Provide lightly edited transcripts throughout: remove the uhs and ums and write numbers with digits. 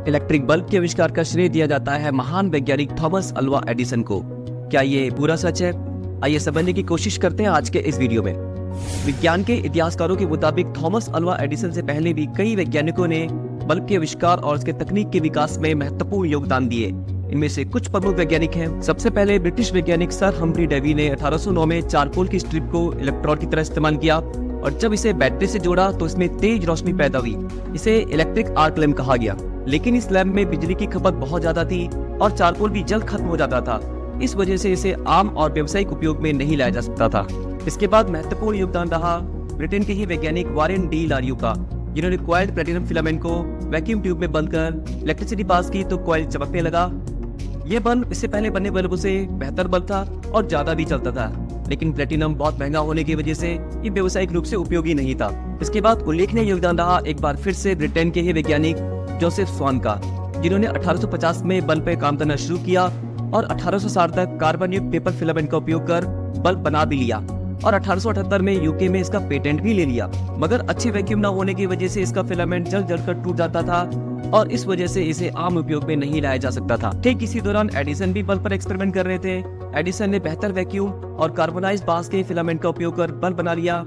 Electric bulb के आविष्कार का श्रेय दिया जाता है महान वैज्ञानिक थॉमस अल्वा एडिसन को। क्या ये पूरा सच है? आइए समझने की कोशिश करते हैं आज के इस वीडियो में। विज्ञान के इतिहासकारों के मुताबिक थॉमस अल्वा एडिसन से पहले भी कई वैज्ञानिकों ने बल्ब के आविष्कार और उसके तकनीक के विकास में महत्वपूर्ण योगदान दिए। इनमें से कुछ प्रमुख वैज्ञानिक हैं। सबसे पहले ब्रिटिश वैज्ञानिक सर हम्फ्री डेवी ने 1809 में चारकोल की स्ट्रिप को इलेक्ट्रोड की तरह इस्तेमाल किया और जब इसे बैटरी से जोड़ा तो इसमें तेज रोशनी पैदा हुई। इसे इलेक्ट्रिक आर्क लैंप कहा गया। लेकिन इस लैंप में बिजली की खपत बहुत ज्यादा थी और चारकोल भी जल्द खत्म हो जाता था। इस वजह से इसे आम और व्यावसायिक उपयोग में नहीं लाया जा सकता था। इसके बाद महत्वपूर्ण योगदान रहा ब्रिटेन के ही वैज्ञानिक वारेन डी लारियो का, जिन्होंने क्वाइल्ड प्लेटिनम फिलामेंट को वैक्यूम ट्यूब में बंद कर इलेक्ट्रिसिटी पास की तो कॉइल चमकने लगा। यह बल्ब इससे पहले बने बल्बों से बेहतर बल्ब था और ज्यादा भी चलता था, लेकिन प्लेटिनम बहुत महंगा होने की वजह से ये व्यावसायिक रूप से उपयोगी नहीं था। इसके बाद उल्लेखनीय योगदान रहा एक बार फिर से ब्रिटेन के ही वैज्ञानिक जोसेफ स्वान का, जिन्होंने 1850 में बल्ब पे काम करना शुरू किया और 1860 तक कार्बन युक्त पेपर फिलामेंट का उपयोग कर बल्ब बना भी लिया और 1878 में यूके में इसका पेटेंट भी ले लिया। मगर अच्छी वैक्यूम न होने की वजह से इसका फिलामेंट जल जलकर टूट जाता था और इस वजह से इसे आम उपयोग में नहीं लाया जा सकता था। ठीक इसी दौरान एडिसन भी बल्ब पर एक्सपेरिमेंट कर रहे थे। एडिसन ने बेहतर वैक्यूम और कार्बोनाइज्ड बांस के फिलामेंट का उपयोग कर बल्ब बना लिया।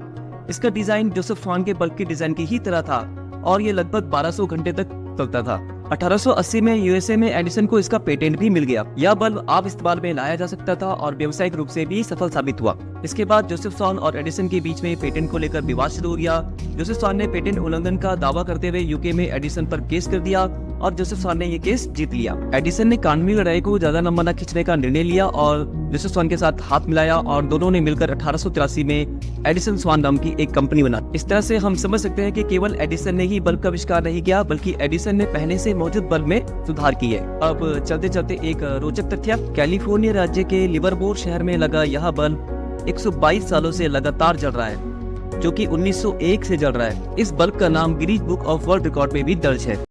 इसका डिजाइन जोसेफ स्वान के बल्ब के डिजाइन की ही तरह था और ये लगभग 1200 घंटे तक चलता था। 1880 में यूएसए में एडिसन को इसका पेटेंट भी मिल गया। यह बल्ब आप इस्तेमाल में लाया जा सकता था और व्यावसायिक रूप से भी सफल साबित हुआ। इसके बाद जोसेफ स्वान और एडिसन के बीच में पेटेंट को लेकर विवाद शुरू हो गया। जोसेफ स्वान ने पेटेंट उल्लंघन का दावा करते हुए यूके में एडिसन पर केस कर दिया और जोसेफ स्वान ने ये केस जीत लिया। एडिसन ने कानूनी लड़ाई को ज्यादा लंबा न खींचने का निर्णय लिया और जोसेफ स्वान के साथ हाथ मिलाया और दोनों ने मिलकर 1883 में एडिसन स्वान नाम की एक कंपनी बना। इस तरह से हम समझ सकते हैं कि केवल एडिसन ने ही बल्ब का आविष्कार नहीं किया, बल्कि एडिसन ने पहले से मौजूद बल्ब में सुधार की है। अब चलते चलते एक रोचक तथ्य, कैलिफोर्निया राज्य के लिवरमोर शहर में लगा यह बल्ब 122 सालों से लगातार जल रहा है, जो कि 1901 से जल रहा है। इस बल्ब का नाम Guinness book of world record में भी दर्ज है।